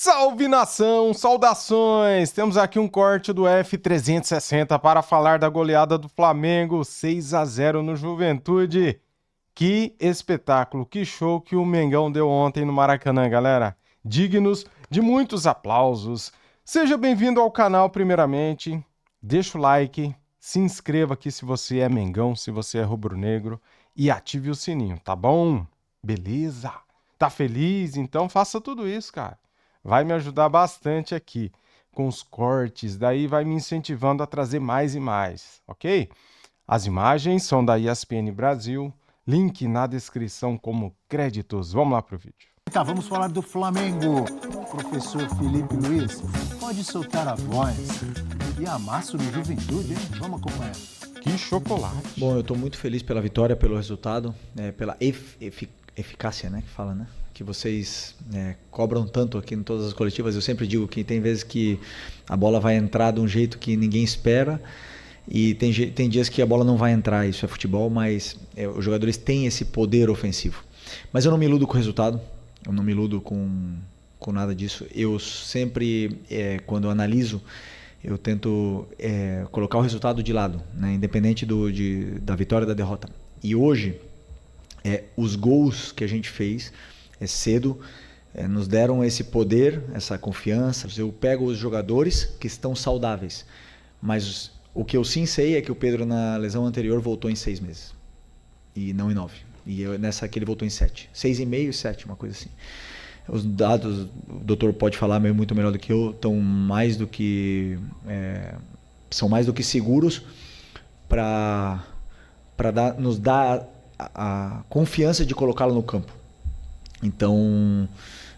Salve nação, saudações! Temos aqui um corte do F360 para falar da goleada do Flamengo 6-0 no Juventude. Que espetáculo, que show que o Mengão deu ontem no Maracanã, galera. Dignos de muitos aplausos. Seja bem-vindo ao canal primeiramente. Deixa o like, se inscreva aqui se você é Mengão, se você é rubro-negro e ative o sininho, tá bom? Beleza? Tá feliz? Então faça tudo isso, cara. Vai me ajudar bastante aqui com os cortes, daí vai me incentivando a trazer mais e mais, ok? As imagens são da ESPN Brasil, link na descrição como créditos. Vamos lá pro vídeo. Tá, vamos falar do Flamengo. Professor Felipe Luiz, pode soltar a voz e amasso no Juventude, hein? Vamos acompanhar. Que chocolate. Bom, eu tô muito feliz pela vitória, pelo resultado, pela eficácia, né, que fala, né? Que vocês cobram tanto aqui em todas as coletivas. Eu sempre digo que tem vezes que a bola vai entrar de um jeito que ninguém espera e tem dias que a bola não vai entrar. Isso é futebol, mas os jogadores têm esse poder ofensivo. Mas eu não me iludo com o resultado, eu não me iludo com nada disso. Eu sempre, quando eu analiso, eu tento colocar o resultado de lado, né? Independente da vitória ou da derrota. E hoje, os gols que a gente fez cedo nos deram esse poder, essa confiança. Eu pego os jogadores que estão saudáveis, mas o que eu sim sei é que o Pedro na lesão anterior voltou em 6 meses e não em 9. E nessa aqui ele voltou em 7. 6,5 e 7, uma coisa assim. Os dados, o doutor pode falar muito melhor do que eu, são mais do que seguros para nos dar a confiança de colocá-lo no campo. Então,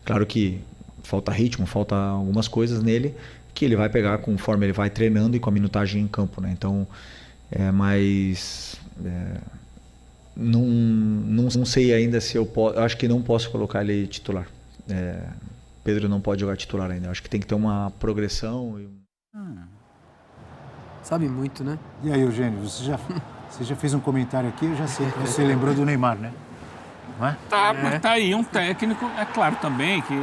claro que falta ritmo, falta algumas coisas nele que ele vai pegar conforme ele vai treinando e com a minutagem em campo, né? Então, não sei ainda se eu posso. Eu acho que não posso colocar ele titular. Pedro não pode jogar titular ainda. Eu acho que tem que ter uma progressão. Sabe muito, né? E aí, Eugênio, você já fez um comentário aqui, eu já sei que você lembrou do Neymar, né? Não é? Mas tá aí um técnico, é claro também que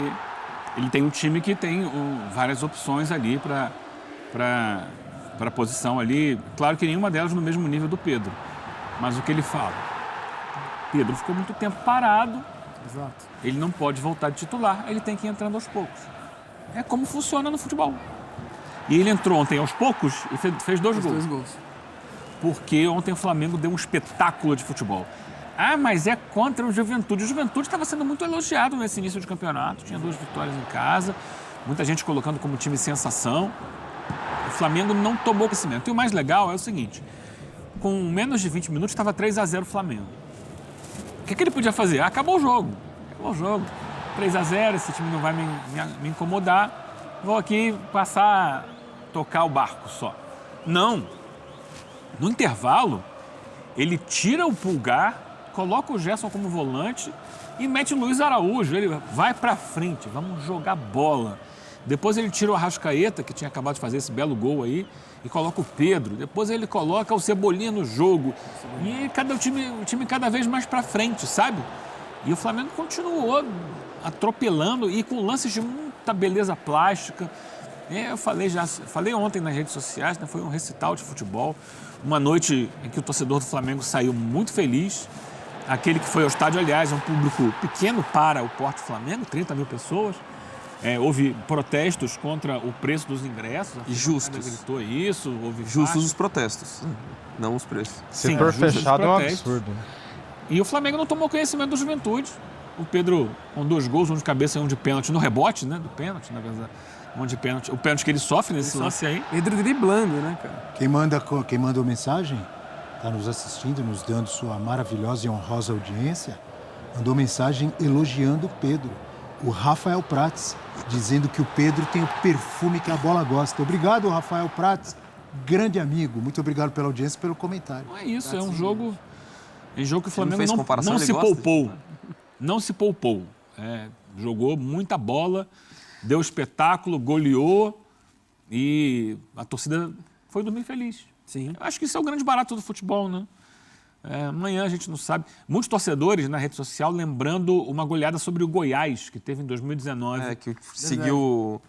ele tem um time que tem várias opções ali para a posição ali. Claro que nenhuma delas no mesmo nível do Pedro. Mas o que ele fala? Pedro ficou muito tempo parado. Exato. Ele não pode voltar de titular, ele tem que ir entrando aos poucos. É como funciona no futebol. E ele entrou ontem aos poucos e fez dois gols. Porque ontem o Flamengo deu um espetáculo de futebol. Ah, mas é contra o Juventude. O Juventude estava sendo muito elogiado nesse início de campeonato. Tinha 2 vitórias em casa. Muita gente colocando como time sensação. O Flamengo não tomou crescimento. E o mais legal é o seguinte. Com menos de 20 minutos, estava 3-0 o Flamengo. O que ele podia fazer? Acabou o jogo. 3-0, esse time não vai me incomodar. Vou aqui tocar o barco só. Não. No intervalo, ele tira o Pulgar, coloca o Gerson como volante e mete o Luiz Araújo. Ele vai pra frente, vamos jogar bola. Depois ele tira o Arrascaeta, que tinha acabado de fazer esse belo gol aí, e coloca o Pedro. Depois ele coloca o Cebolinha no jogo. E o time cada vez mais pra frente, sabe? E o Flamengo continuou atropelando e com lances de muita beleza plástica. Eu falei ontem nas redes sociais, né? Foi um recital de futebol. Uma noite em que o torcedor do Flamengo saiu muito feliz. Aquele que foi ao estádio, aliás, é um público pequeno para o porte Flamengo, 30 mil pessoas. Houve protestos contra o preço dos ingressos. E justos. Gritou isso, houve justos os protestos, não os preços. Se for fechado é um absurdo. E o Flamengo não tomou conhecimento do Juventude. O Pedro com 2 gols, um de cabeça e um de pênalti, no rebote, né? Do pênalti, na verdade. Um de pênalti. O pênalti que ele sofre nesse lance aí. Pedro driblando, né, cara? Quem mandou mensagem, está nos assistindo, nos dando sua maravilhosa e honrosa audiência, mandou mensagem elogiando o Pedro. O Rafael Prates, dizendo que o Pedro tem o perfume que a bola gosta. Obrigado, Rafael Prates, grande amigo. Muito obrigado pela audiência e pelo comentário. Não é isso, é um jogo que o Flamengo não se poupou. Não se poupou. Jogou muita bola, deu espetáculo, goleou e a torcida foi dormir feliz. Sim. Eu acho que isso é o grande barato do futebol, né? Amanhã a gente não sabe. Muitos torcedores na rede social lembrando uma goleada sobre o Goiás, que teve em 2019. Que seguiu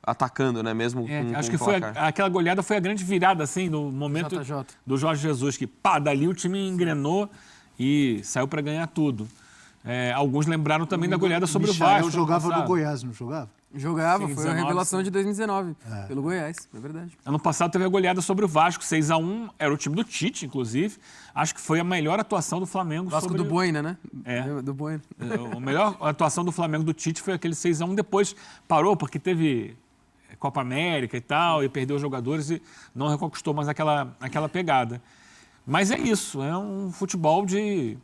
atacando, né? Mesmo com acho que o foi placar. aquela goleada foi a grande virada, assim, no momento JJ. do Jorge Jesus, que dali o time engrenou e saiu para ganhar tudo. Alguns lembraram também da goleada sobre o Vasco. Eu jogava ano no Goiás, não jogava? Jogava, Sim, foi a 19, revelação sim. de 2019, pelo Goiás, é verdade. Ano passado teve a goleada sobre o Vasco, 6-1, era o time do Tite, inclusive. Acho que foi a melhor atuação do Flamengo Vasco sobre... do Boina, né? É. Do Boina. A melhor atuação do Flamengo do Tite foi aquele 6-1, depois parou porque teve Copa América e tal, e perdeu os jogadores e não reconquistou mais aquela pegada. Mas é isso, é um futebol de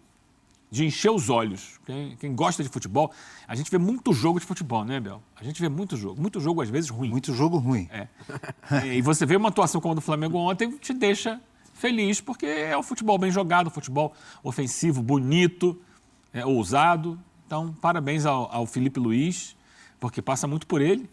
encher os olhos. Quem gosta de futebol, a gente vê muito jogo de futebol, né, Bel? A gente vê muito jogo às vezes ruim. Muito jogo ruim. E você vê uma atuação como a do Flamengo ontem, te deixa feliz, porque é um futebol bem jogado, futebol ofensivo, bonito, ousado. Então, parabéns ao Felipe Luiz, porque passa muito por ele,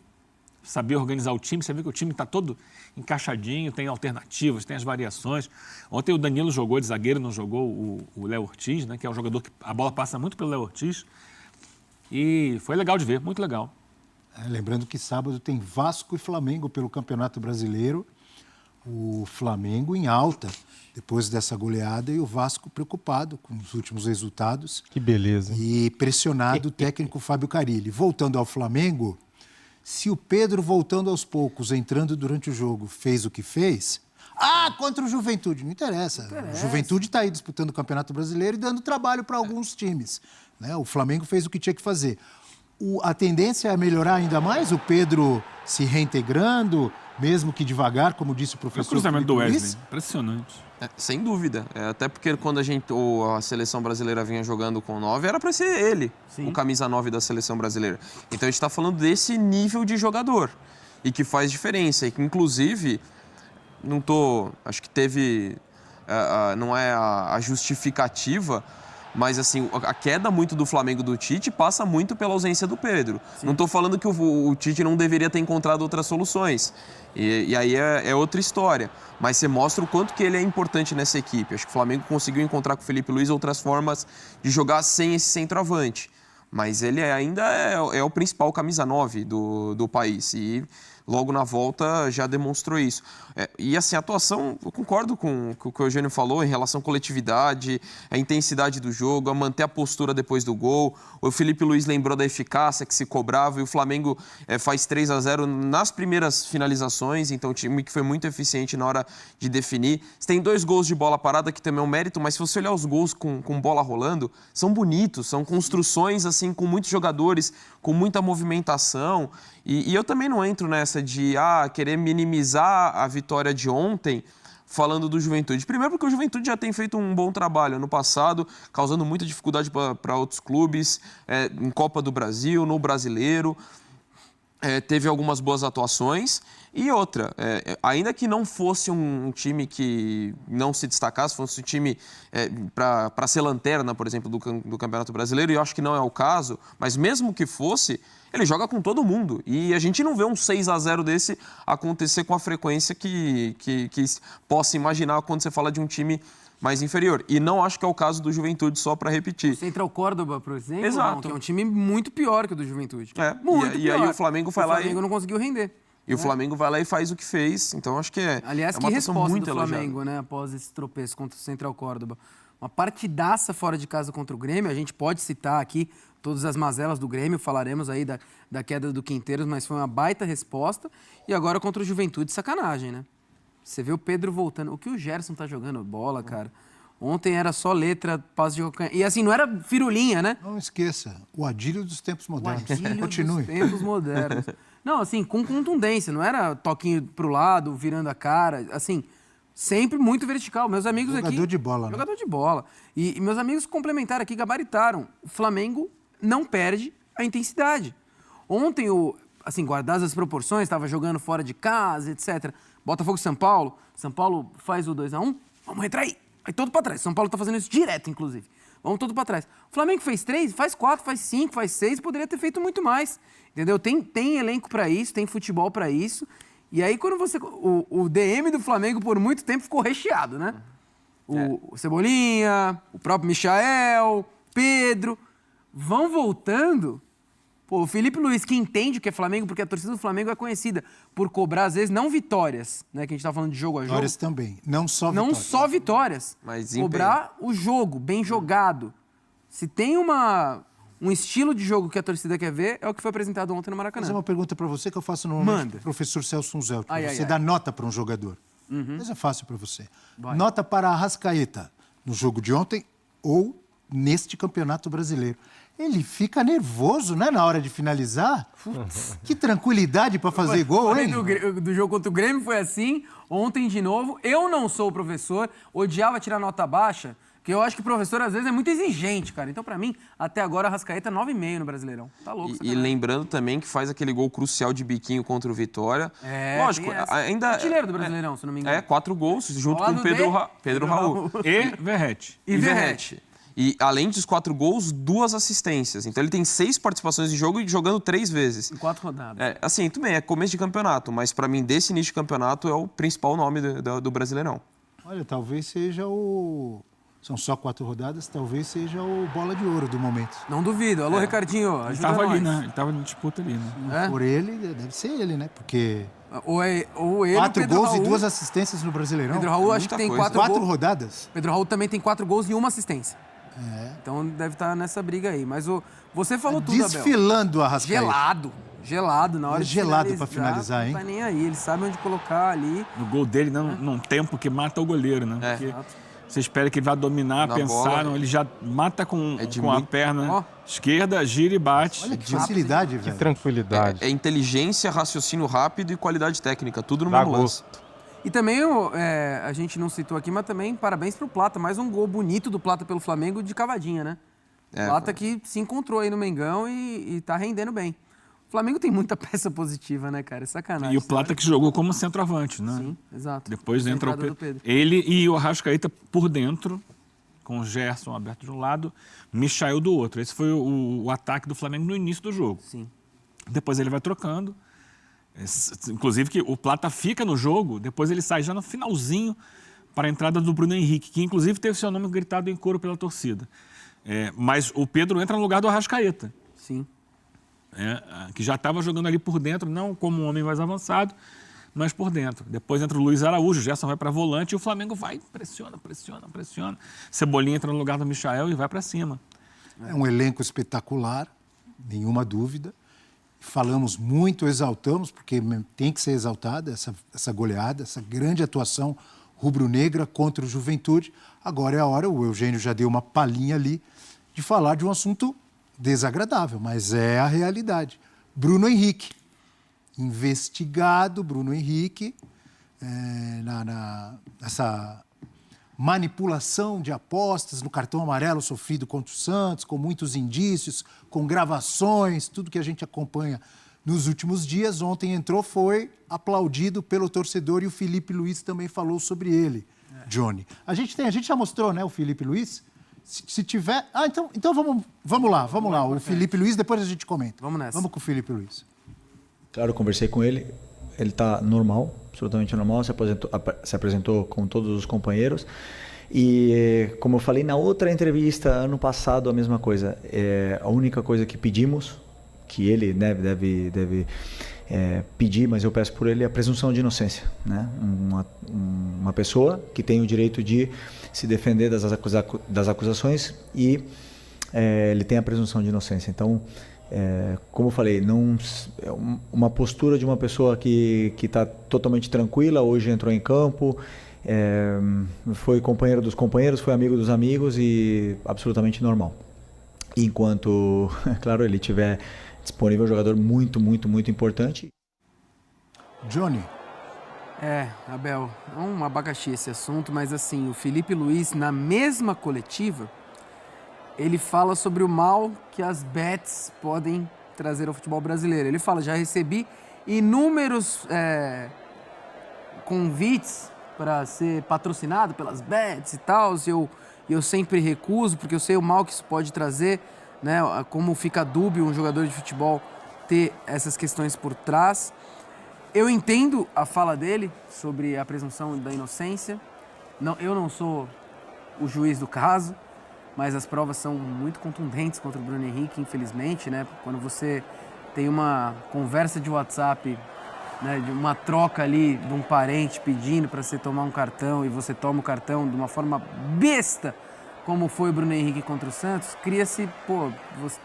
saber organizar o time. Você vê que o time está todo encaixadinho, tem alternativas, tem as variações. Ontem o Danilo jogou de zagueiro, não jogou o Léo Ortiz, né, que é um jogador que a bola passa muito pelo Léo Ortiz. E foi legal de ver, muito legal. Lembrando que sábado tem Vasco e Flamengo pelo Campeonato Brasileiro. O Flamengo em alta depois dessa goleada e o Vasco preocupado com os últimos resultados. Que beleza. E pressionado o técnico Fábio Carille. Voltando ao Flamengo, se o Pedro, voltando aos poucos, entrando durante o jogo, fez o que fez... contra o Juventude. Não interessa. O Juventude está aí disputando o Campeonato Brasileiro e dando trabalho para alguns times, né? O Flamengo fez o que tinha que fazer. A tendência é melhorar ainda mais? O Pedro se reintegrando, mesmo que devagar, como disse o O professor cruzamento do Felipe Wesley, Luiz? impressionante. Sem dúvida. Até porque quando a seleção brasileira vinha jogando com 9, era para ser ele, o camisa 9 da seleção brasileira. Então a gente está falando desse nível de jogador e que faz diferença. E que, inclusive, acho que teve... não é a justificativa, mas assim, a queda muito do Flamengo do Tite passa muito pela ausência do Pedro. Sim. Não estou falando que o Tite não deveria ter encontrado outras soluções. E aí é outra história. Mas você mostra o quanto que ele é importante nessa equipe. Acho que o Flamengo conseguiu encontrar com o Felipe Luiz outras formas de jogar sem esse centroavante. Mas ele ainda é o principal camisa 9 do país. E logo na volta já demonstrou isso. E assim, a atuação, eu concordo com o que o Eugênio falou em relação à coletividade, a intensidade do jogo, a manter a postura depois do gol. O Felipe Luiz lembrou da eficácia que se cobrava e o Flamengo faz 3-0 nas primeiras finalizações, então o time que foi muito eficiente na hora de definir. Você tem 2 gols de bola parada, que também é um mérito, mas se você olhar os gols com bola rolando, são bonitos, são construções assim com muitos jogadores, com muita movimentação. E eu também não entro nessa de querer minimizar a vitória de ontem falando do Juventude. Primeiro porque o Juventude já tem feito um bom trabalho no passado, causando muita dificuldade para outros clubes, em Copa do Brasil, no Brasileiro. Teve algumas boas atuações. E outra, ainda que não fosse um time que não se destacasse, fosse um time para ser lanterna, por exemplo, do Campeonato Brasileiro, e eu acho que não é o caso, mas mesmo que fosse, ele joga com todo mundo. E a gente não vê um 6-0 desse acontecer com a frequência que possa imaginar quando você fala de um time mais inferior. E não acho que é o caso do Juventude, só para repetir. O Central Córdoba, por exemplo, Exato. Que é um time muito pior que o do Juventude. Muito pior. E aí o Flamengo vai lá O Flamengo não conseguiu render. E o Flamengo vai lá e faz o que fez. Então acho que Aliás, uma que atuação resposta muito do elogiada. Flamengo, né? Após esse tropeço contra o Central Córdoba. Uma partidaça fora de casa contra o Grêmio. A gente pode citar aqui todas as mazelas do Grêmio. Falaremos aí da queda do Quinteiros, mas foi uma baita resposta. E agora contra o Juventude, sacanagem, né? Você vê o Pedro voltando. O que o Gerson tá jogando bola, cara. Ontem era só letra, passe de calcanhar. E assim, não era firulinha, né? Não esqueça, o Adílio dos tempos modernos. O Adílio Continue. dos tempos modernos. Não, assim, com contundência. Não era toquinho pro lado, virando a cara. Assim, sempre muito vertical. Meus amigos aqui... Jogador de bola, né? Jogador de bola. E meus amigos complementaram aqui, gabaritaram. O Flamengo não perde a intensidade. Ontem, assim, guardadas as proporções, estava jogando fora de casa, etc. Botafogo e São Paulo. São Paulo faz o 2-1. Vamos entrar aí. Aí todo pra trás. São Paulo tá fazendo isso direto, inclusive. Vamos todo pra trás. O Flamengo fez 3, faz 4, faz 5, faz 6, poderia ter feito muito mais. Entendeu? Tem elenco pra isso, tem futebol pra isso. E aí, quando você... O DM do Flamengo, por muito tempo, ficou recheado, né? o Cebolinha, o próprio Michael, Pedro, vão voltando. Pô, o Felipe Luiz, que entende o que é Flamengo, porque a torcida do Flamengo é conhecida por cobrar, às vezes, não vitórias, né? Que a gente tá falando de jogo a jogo. Vitórias também, não só Não vitórias. só vitórias. Mas cobrar o jogo, bem jogado. Se tem um estilo de jogo que a torcida quer ver, é o que foi apresentado ontem no Vou fazer Maracanã. uma pergunta para você que eu faço normalmente Manda. pro professor Celso Unzel. Ai, Você ai, dá ai. nota para um jogador. Mas é fácil para você. Vai. Nota para a Arrascaeta no jogo de ontem ou neste Campeonato Brasileiro. Ele fica nervoso, né, na hora de finalizar. Que tranquilidade para fazer gol, Falei hein? do jogo contra o Grêmio foi assim, ontem de novo. Eu não sou professor, odiava tirar nota baixa, porque eu acho que o professor às vezes é muito exigente, cara. Então, pra mim, até agora, a Arrascaeta é 9,5 no Brasileirão. Tá louco, E sacanagem. lembrando também que faz aquele gol crucial de biquinho contra o Vitória. Lógico, tem essa. ainda... Artilheiro do Brasileirão, se não me engano. 4 gols, junto Ao com lado o Pedro, de Pedro Raul. E Verratti. E Verratti. E além dos 4 gols, 2 assistências. Então ele tem 6 participações em jogo e jogando 3 vezes. Em 4 rodadas. Assim, também é começo de campeonato, mas pra mim, desse início de campeonato, é o principal nome do Brasileirão. Olha, talvez seja o... São só 4 rodadas, talvez seja o bola de ouro do momento. Não duvido. Alô, Ricardinho, Ele ajuda tava nós. ali, né? Ele tava na disputa ali, né? Por ele, deve ser ele, né? Porque Ou ele, 4 Pedro gols Raul. e 2 assistências no Brasileirão. Pedro Raul acho muita que tem coisa. 4 4 gols. rodadas? Pedro Raul também tem 4 gols e 1 assistência. Então deve estar nessa briga aí. Mas você falou tudo, Abel. Desfilando a Arrascaeta. Gelado na hora de gelado finalizar. pra finalizar, hein? Não tá nem aí, ele sabe onde colocar ali. No gol dele, num tempo que mata o goleiro, né? É. Porque você espera que ele vá dominar, Na pensar, bola, não, ele já mata com a muito- perna Ó. esquerda, gira e bate. Olha que facilidade, Que velho. tranquilidade. É inteligência, raciocínio rápido e qualidade técnica, tudo no Dá mesmo lance. gosto. E também, a gente não citou aqui, mas também parabéns pro Plata. Mais um gol bonito do Plata pelo Flamengo de cavadinha, né? Plata que se encontrou aí no Mengão e tá rendendo bem. O Flamengo tem muita peça positiva, né, cara? É sacanagem. E o Plata que jogou como centroavante, né? Sim, exato. Depois A entra o entrada do Pedro. Pedro. Ele e o Arrascaeta por dentro, com o Gerson aberto de um lado, Michael do outro. Esse foi o ataque do Flamengo no início do jogo. Sim. Depois ele vai trocando. Inclusive que o Plata fica no jogo, depois ele sai já no finalzinho para a entrada do Bruno Henrique, que inclusive teve seu nome gritado em coro pela torcida. Mas o Pedro entra no lugar do Arrascaeta, Sim. que já estava jogando ali por dentro, não como um homem mais avançado, mas por dentro. Depois entra o Luiz Araújo, o Gerson vai para volante e o Flamengo vai, pressiona. Cebolinha entra no lugar do Michael e vai para cima. É um elenco espetacular, nenhuma dúvida. Falamos muito, exaltamos, porque tem que ser exaltada essa goleada, essa grande atuação rubro-negra contra o Juventude. Agora é a hora, o Eugênio já deu uma palhinha ali, de falar de um assunto desagradável, mas é a realidade. Bruno Henrique, investigado, Bruno Henrique, nessa manipulação de apostas no cartão amarelo sofrido contra o Santos, com muitos indícios, com gravações, tudo que a gente acompanha nos últimos dias. Ontem entrou, foi aplaudido pelo torcedor e o Felipe Luiz também falou sobre ele, Johnny. A gente já mostrou, né, o Felipe Luiz? Se tiver... então vamos lá. O Felipe Luiz, depois a gente comenta. Vamos nessa. Vamos com o Felipe Luiz. Claro, eu conversei com ele. Ele está normal, absolutamente normal, se apresentou com todos os companheiros. E, como eu falei na outra entrevista, ano passado, a mesma coisa. A única coisa que pedimos, que ele deve pedir, mas eu peço por ele, é a presunção de inocência. Né? Uma pessoa que tem o direito de se defender das acusações e ele tem a presunção de inocência. Então, como eu falei, uma postura de uma pessoa que está totalmente tranquila, hoje entrou em campo, foi companheiro dos companheiros, foi amigo dos amigos e absolutamente normal. Enquanto, claro, ele tiver disponível, um jogador muito, muito, muito importante. Johnny. Abel, é um abacaxi esse assunto, mas assim, o Felipe Luiz, na mesma coletiva, ele fala sobre o mal que as bets podem trazer ao futebol brasileiro. Ele fala, já recebi inúmeros convites para ser patrocinado pelas bets e tal, e eu sempre recuso, porque eu sei o mal que isso pode trazer, né? Como fica dúbio um jogador de futebol ter essas questões por trás. Eu entendo a fala dele sobre a presunção da inocência. Eu não sou o juiz do caso, mas as provas são muito contundentes contra o Bruno Henrique, infelizmente, né? Quando você tem uma conversa de WhatsApp, né, de uma troca ali de um parente pedindo para você tomar um cartão e você toma o cartão de uma forma besta, como foi o Bruno Henrique contra o Santos, cria-se,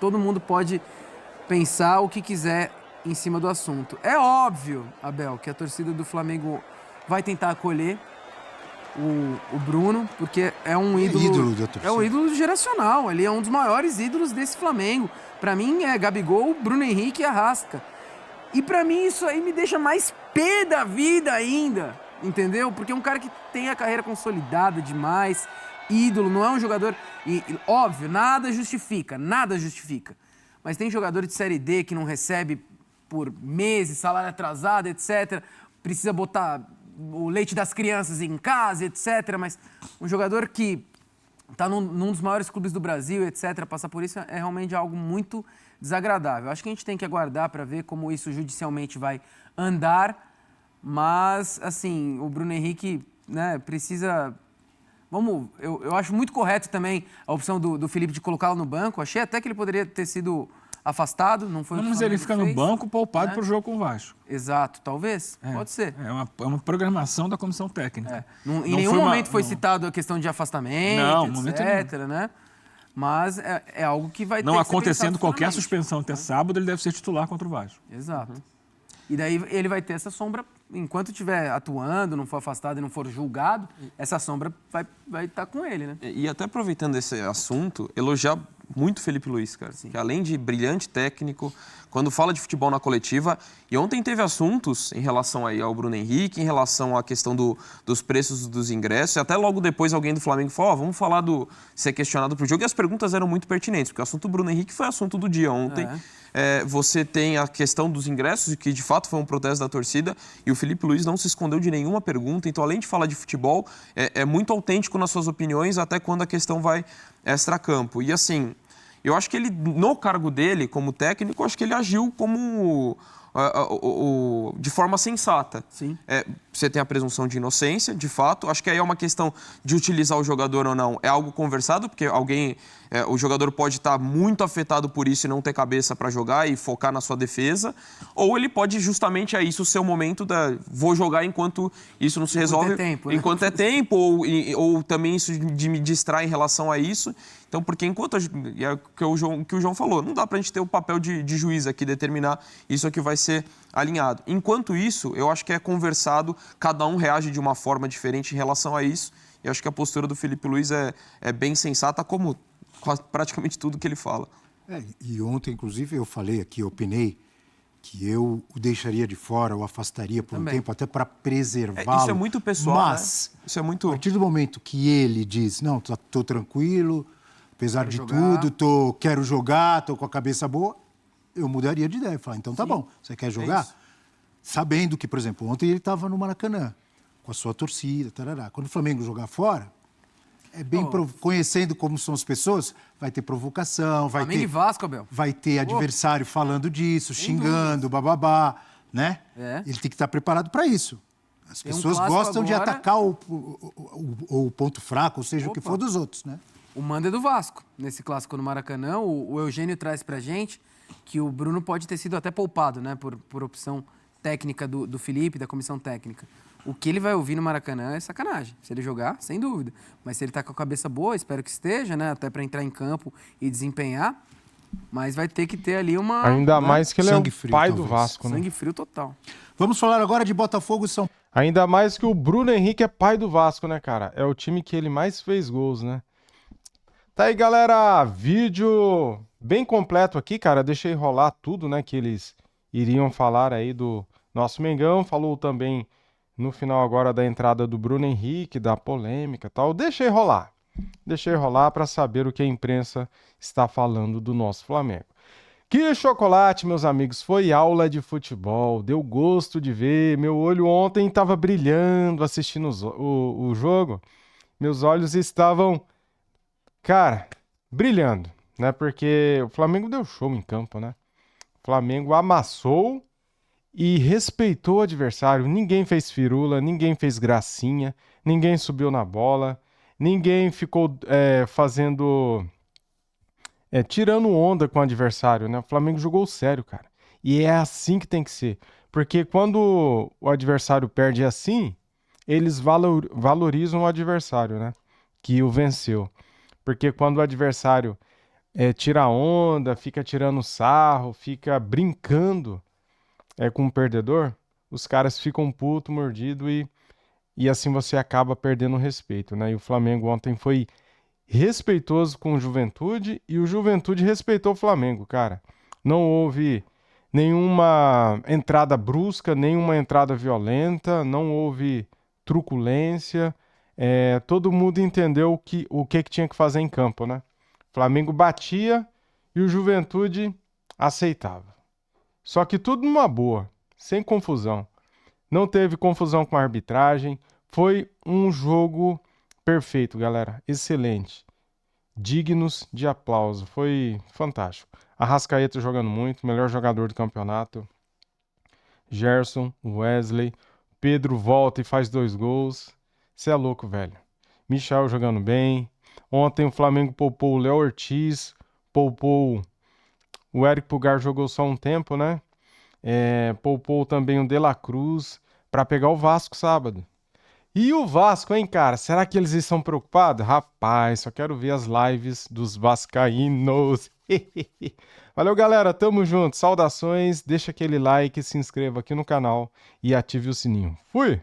todo mundo pode pensar o que quiser em cima do assunto. É óbvio, Abel, que a torcida do Flamengo vai tentar acolher o Bruno, porque é um ídolo da torcida. É um ídolo geracional, ele é um dos maiores ídolos desse Flamengo. Para mim é Gabigol, Bruno Henrique e Arrasca. E para mim isso aí me deixa mais pé da vida ainda, entendeu? Porque é um cara que tem a carreira consolidada demais, ídolo, não é um jogador... E óbvio, nada justifica. Mas tem jogador de Série D que não recebe por meses, salário atrasado, etc. Precisa botar o leite das crianças em casa, etc. Mas um jogador que está num dos maiores clubes do Brasil, etc., passar por isso é realmente algo muito desagradável. Acho que a gente tem que aguardar para ver como isso judicialmente vai andar, mas, assim, o Bruno Henrique, né, precisa... Eu acho muito correto também a opção do Felipe de colocá-lo no banco. Achei até que ele poderia ter sido afastado, não foi o que o Mas ele fica no fez, banco poupado né? para o jogo com o Vasco. Exato, talvez, pode ser. É uma programação da comissão técnica. Em nenhum momento foi citado a questão de afastamento, etc, né? Mas é algo que vai ter não que ser acontecendo pensado qualquer futuramente. suspensão até sábado, ele deve ser titular contra o Vasco. Exato. E daí ele vai ter essa sombra, enquanto estiver atuando, não for afastado e não for julgado, essa sombra vai estar com ele, né? E até aproveitando esse assunto, elogiar muito o Felipe Luiz, cara. Que além de brilhante técnico, quando fala de futebol na coletiva, e ontem teve assuntos em relação aí ao Bruno Henrique, em relação à questão dos preços dos ingressos, e até logo depois alguém do Flamengo falou, vamos falar do ser questionado pro jogo, e as perguntas eram muito pertinentes, porque o assunto do Bruno Henrique foi assunto do dia ontem. Você tem a questão dos ingressos, que de fato foi um protesto da torcida, e o Felipe Luiz não se escondeu de nenhuma pergunta, então além de falar de futebol, é muito autêntico nas suas opiniões, até quando a questão vai extra-campo. E assim, eu acho que ele, no cargo dele como técnico, eu acho que ele agiu como... de forma sensata. Sim. Você tem a presunção de inocência, de fato. Acho que aí é uma questão de utilizar o jogador ou não. É algo conversado, porque o jogador pode estar muito afetado por isso e não ter cabeça para jogar e focar na sua defesa. Ou ele pode justamente isso ser o momento vou jogar enquanto isso não se resolve. Enquanto é tempo, ou também isso de me distrair em relação a isso. Então, porque enquanto... É o que o João falou, não dá para a gente ter o papel de juiz aqui, determinar isso aqui vai ser alinhado. Enquanto isso, eu acho que é conversado, cada um reage de uma forma diferente em relação a isso. E acho que a postura do Felipe Luiz é bem sensata, como praticamente tudo que ele fala. E ontem, inclusive, eu falei aqui, eu opinei, que eu o deixaria de fora, o afastaria por um tempo, até para preservá-lo. Isso é muito pessoal, mas, né? Isso é muito... a partir do momento que ele diz, não, tô tranquilo, apesar de tudo, quero jogar, tô com a cabeça boa, eu mudaria de ideia. Falar, então tá bom, você quer jogar? Sabendo que, por exemplo, ontem ele estava no Maracanã, com a sua torcida, tarará. Quando o Flamengo jogar fora, conhecendo como são as pessoas, vai ter provocação, Flamengo e Vasco, Abel. Vai ter adversário falando disso, xingando, bababá, né? Ele tem que estar preparado para isso. As pessoas gostam de atacar o ponto fraco, ou seja, o que for dos outros, né? O mando é do Vasco. Nesse clássico no Maracanã, o Eugênio traz pra gente que o Bruno pode ter sido até poupado, né? Por opção técnica do Felipe, da comissão técnica. O que ele vai ouvir no Maracanã é sacanagem. Se ele jogar, sem dúvida. Mas se ele tá com a cabeça boa, espero que esteja, né? Até para entrar em campo e desempenhar. Mas vai ter que ter ali uma... Ainda mais que ele é o pai do talvez. Vasco, né? Sangue frio total. Vamos falar agora de Botafogo e São Paulo. Ainda mais que o Bruno Henrique é pai do Vasco, né, cara? É o time que ele mais fez gols, né? Tá aí, galera. Vídeo bem completo aqui, cara. Deixei rolar tudo, né, que eles iriam falar aí do nosso Mengão. Falou também no final agora da entrada do Bruno Henrique, da polêmica e tal. Deixei rolar para saber o que a imprensa está falando do nosso Flamengo. Que chocolate, meus amigos, foi aula de futebol, deu gosto de ver. Meu olho ontem estava brilhando assistindo o jogo. Meus olhos estavam, cara, brilhando, né? Porque o Flamengo deu show em campo, né? O Flamengo amassou e respeitou o adversário. Ninguém fez firula, ninguém fez gracinha, ninguém subiu na bola, ninguém ficou tirando onda com o adversário, né? O Flamengo jogou sério, cara. E é assim que tem que ser. Porque quando o adversário perde assim, eles valorizam o adversário, né? Que o venceu. Porque quando o adversário tira onda, fica tirando sarro, fica brincando com o perdedor, os caras ficam puto, mordido e assim você acaba perdendo o respeito, né? E o Flamengo ontem foi respeitoso com o Juventude e o Juventude respeitou o Flamengo, cara. Não houve nenhuma entrada brusca, nenhuma entrada violenta, não houve truculência. Todo mundo entendeu o que tinha que fazer em campo, né? O Flamengo batia e o Juventude aceitava. Só que tudo numa boa, sem confusão. Não teve confusão com a arbitragem. Foi um jogo perfeito, galera. Excelente. Dignos de aplauso. Foi fantástico. Arrascaeta jogando muito, melhor jogador do campeonato. Gerson, Wesley, Pedro volta e faz 2 gols. Você é louco, velho. Michel jogando bem. Ontem o Flamengo poupou o Léo Ortiz, poupou o Eric Pulgar, jogou só um tempo, né? Poupou também o De La Cruz para pegar o Vasco sábado. E o Vasco, hein, cara? Será que eles estão preocupados? Rapaz, só quero ver as lives dos vascaínos. Valeu, galera. Tamo junto. Saudações. Deixa aquele like, se inscreva aqui no canal e ative o sininho. Fui!